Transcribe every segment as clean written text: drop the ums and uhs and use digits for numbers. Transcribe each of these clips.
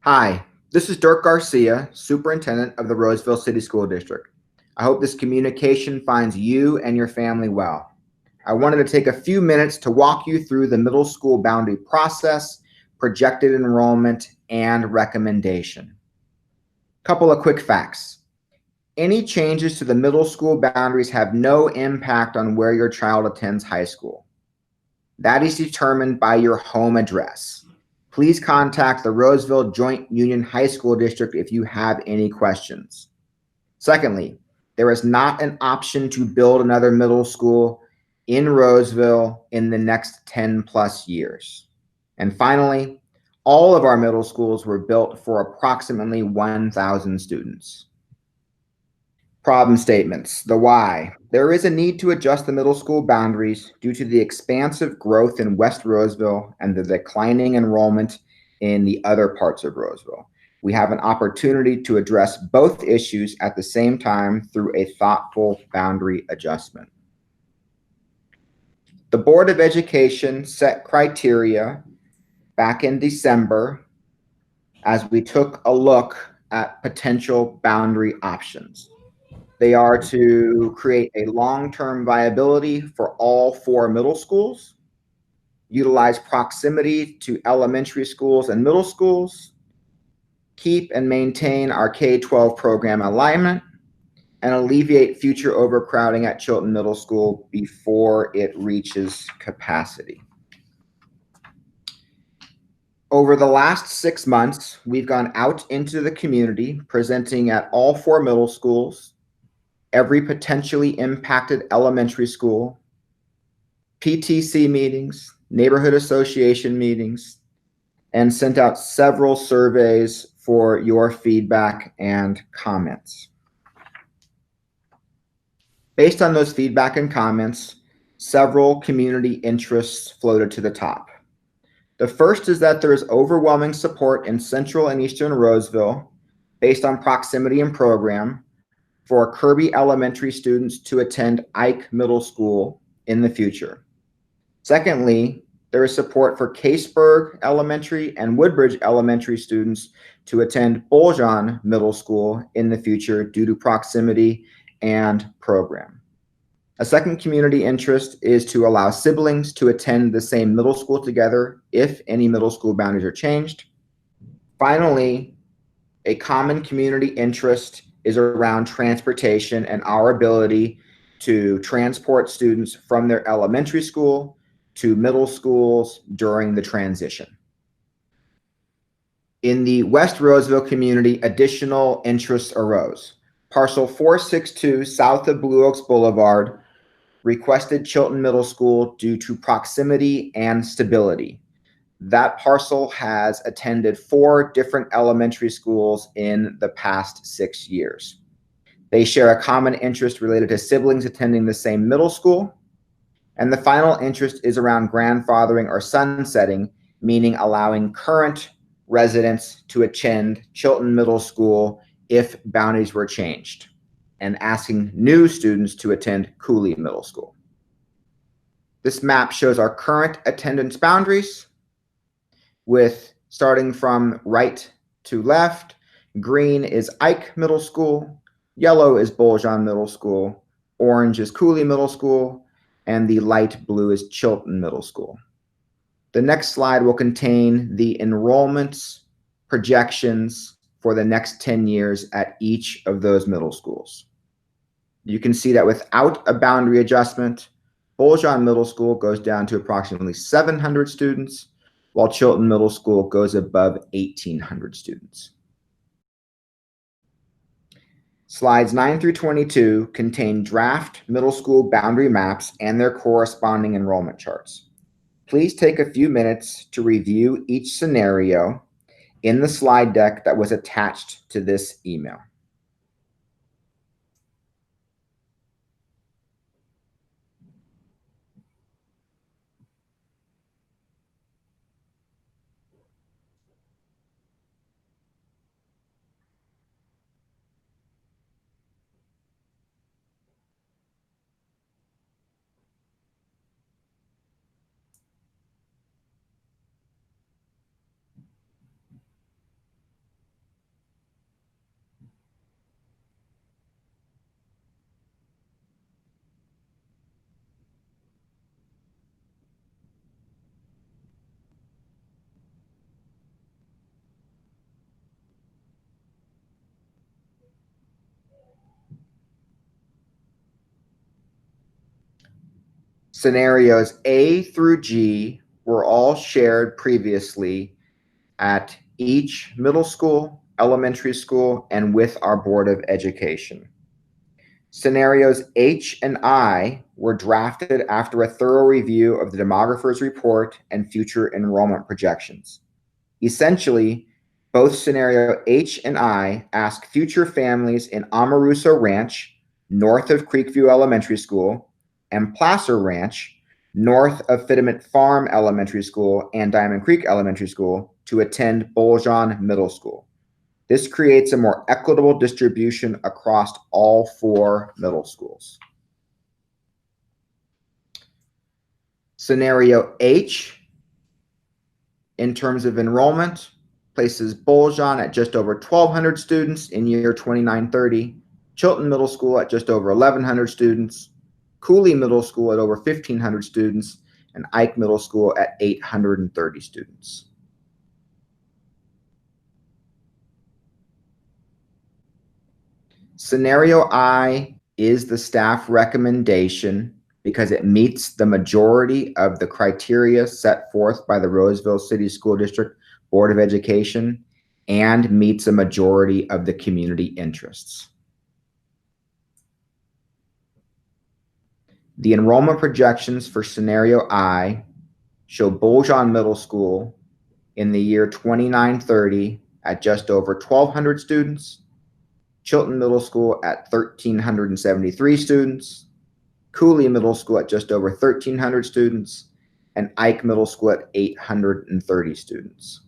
Hi, this is Dirk Garcia, Superintendent of the Roseville City School District. I hope this communication finds you and your family well. I wanted to take a few minutes to walk you through the middle school boundary process, projected enrollment, and recommendation. Couple of quick facts. Any changes to the middle school boundaries have no impact on where your child attends high school. That is determined by your home address. Please contact the Roseville Joint Union High School District if you have any questions. Secondly, there is not an option to build another middle school in Roseville in the next 10 plus years. And finally, all of our middle schools were built for approximately 1,000 students. Problem statements. The why. There is a need to adjust the middle school boundaries due to the expansive growth in West Roseville and the declining enrollment in the other parts of Roseville. We have an opportunity to address both issues at the same time through a thoughtful boundary adjustment. The Board of Education set criteria back in December as we took a look at potential boundary options. They are to create a long-term viability for all 4 middle schools, utilize proximity to elementary schools and middle schools, keep and maintain our K-12 program alignment, and alleviate future overcrowding at Chilton Middle School before it reaches capacity. Over the last 6 months, we've gone out into the community, presenting at all 4 middle schools, every potentially impacted elementary school, PTC meetings, neighborhood association meetings, and sent out several surveys for your feedback and comments. Based on those feedback and comments, several community interests floated to the top. The first is that there is overwhelming support in Central and Eastern Roseville based on proximity and program for Kirby Elementary students to attend Ike Middle School in the future. Secondly, there is support for Caseburg Elementary and Woodbridge Elementary students to attend Boljon Middle School in the future due to proximity and program. A second community interest is to allow siblings to attend the same middle school together if any middle school boundaries are changed. Finally, a common community interest is around transportation and our ability to transport students from their elementary school to middle schools during the transition. In the West Roseville community, additional interests arose. Parcel 462 south of Blue Oaks Boulevard requested Chilton Middle School due to proximity and stability. That parcel has attended 4 different elementary schools in the past 6 years. They share a common interest related to siblings attending the same middle school. And the final interest is around grandfathering or sunsetting, meaning allowing current residents to attend Chilton Middle School if boundaries were changed, and asking new students to attend Cooley Middle School. This map shows our current attendance boundaries, with starting from right to left. Green is Ike Middle School, yellow is Boljon Middle School, orange is Cooley Middle School, and the light blue is Chilton Middle School. The next slide will contain the enrollments projections for the next 10 years at each of those middle schools. You can see that without a boundary adjustment, Boljon Middle School goes down to approximately 700 students, while Chilton Middle School goes above 1,800 students. Slides 9 through 22 contain draft middle school boundary maps and their corresponding enrollment charts. Please take a few minutes to review each scenario in the slide deck that was attached to this email. Scenarios A through G were all shared previously at each middle school, elementary school, and with our Board of Education. Scenarios H and I were drafted after a thorough review of the demographer's report and future enrollment projections. Essentially, both scenario H and I ask future families in Amaruso Ranch, north of Creekview Elementary School, and Placer Ranch, north of Fitiment Farm Elementary School and Diamond Creek Elementary School, to attend Boljon Middle School. This creates a more equitable distribution across all 4 middle schools. Scenario H, in terms of enrollment, places Boljon at just over 1,200 students in year 2930, Chilton Middle School at just over 1,100 students, Cooley Middle School at over 1,500 students, and Ike Middle School at 830 students. Scenario I is the staff recommendation because it meets the majority of the criteria set forth by the Roseville City School District Board of Education and meets a majority of the community interests. The enrollment projections for scenario I show Boljon Middle School in the year 2930 at just over 1,200 students, Chilton Middle School at 1,373 students, Cooley Middle School at just over 1,300 students, and Ike Middle School at 830 students.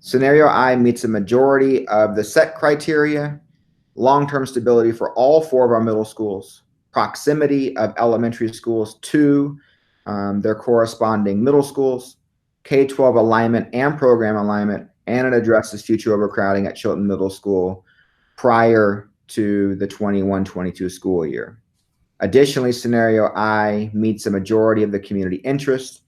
Scenario I meets a majority of the set criteria: long-term stability for all 4 of our middle schools, proximity of elementary schools to their corresponding middle schools, K-12 alignment and program alignment, and it addresses future overcrowding at Chilton Middle School prior to the 21-22 school year. Additionally, scenario I meets a majority of the community interest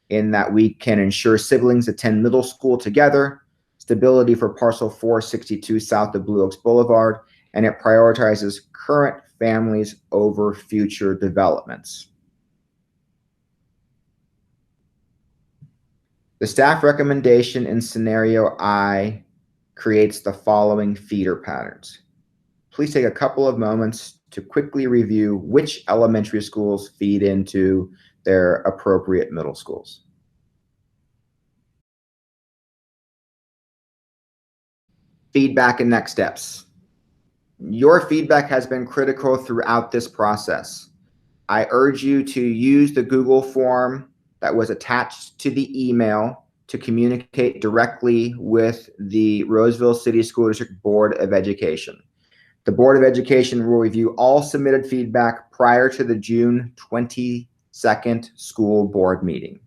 in that we can ensure siblings attend middle school together, stability for parcel 462 south of Blue Oaks Boulevard, and it prioritizes current families over future developments. The staff recommendation in scenario I creates the following feeder patterns. Please take a couple of moments to quickly review which elementary schools feed into their appropriate middle schools. Feedback and next steps. Your feedback has been critical throughout this process. I urge you to use the Google form that was attached to the email to communicate directly with the Roseville City School District Board of Education. The Board of Education will review all submitted feedback prior to the June 22nd school board meeting.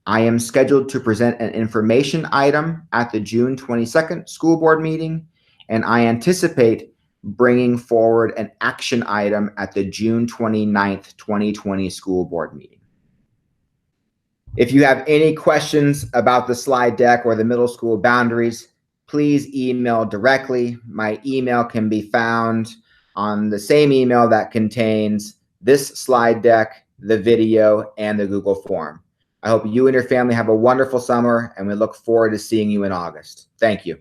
I am scheduled to present an information item at the June 22nd school board meeting, and I anticipate bringing forward an action item at the June 29th, 2020 school board meeting. If you have any questions about the slide deck or the middle school boundaries, please email directly. My email can be found on the same email that contains this slide deck, the video, and the Google form. I hope you and your family have a wonderful summer, and we look forward to seeing you in August. Thank you.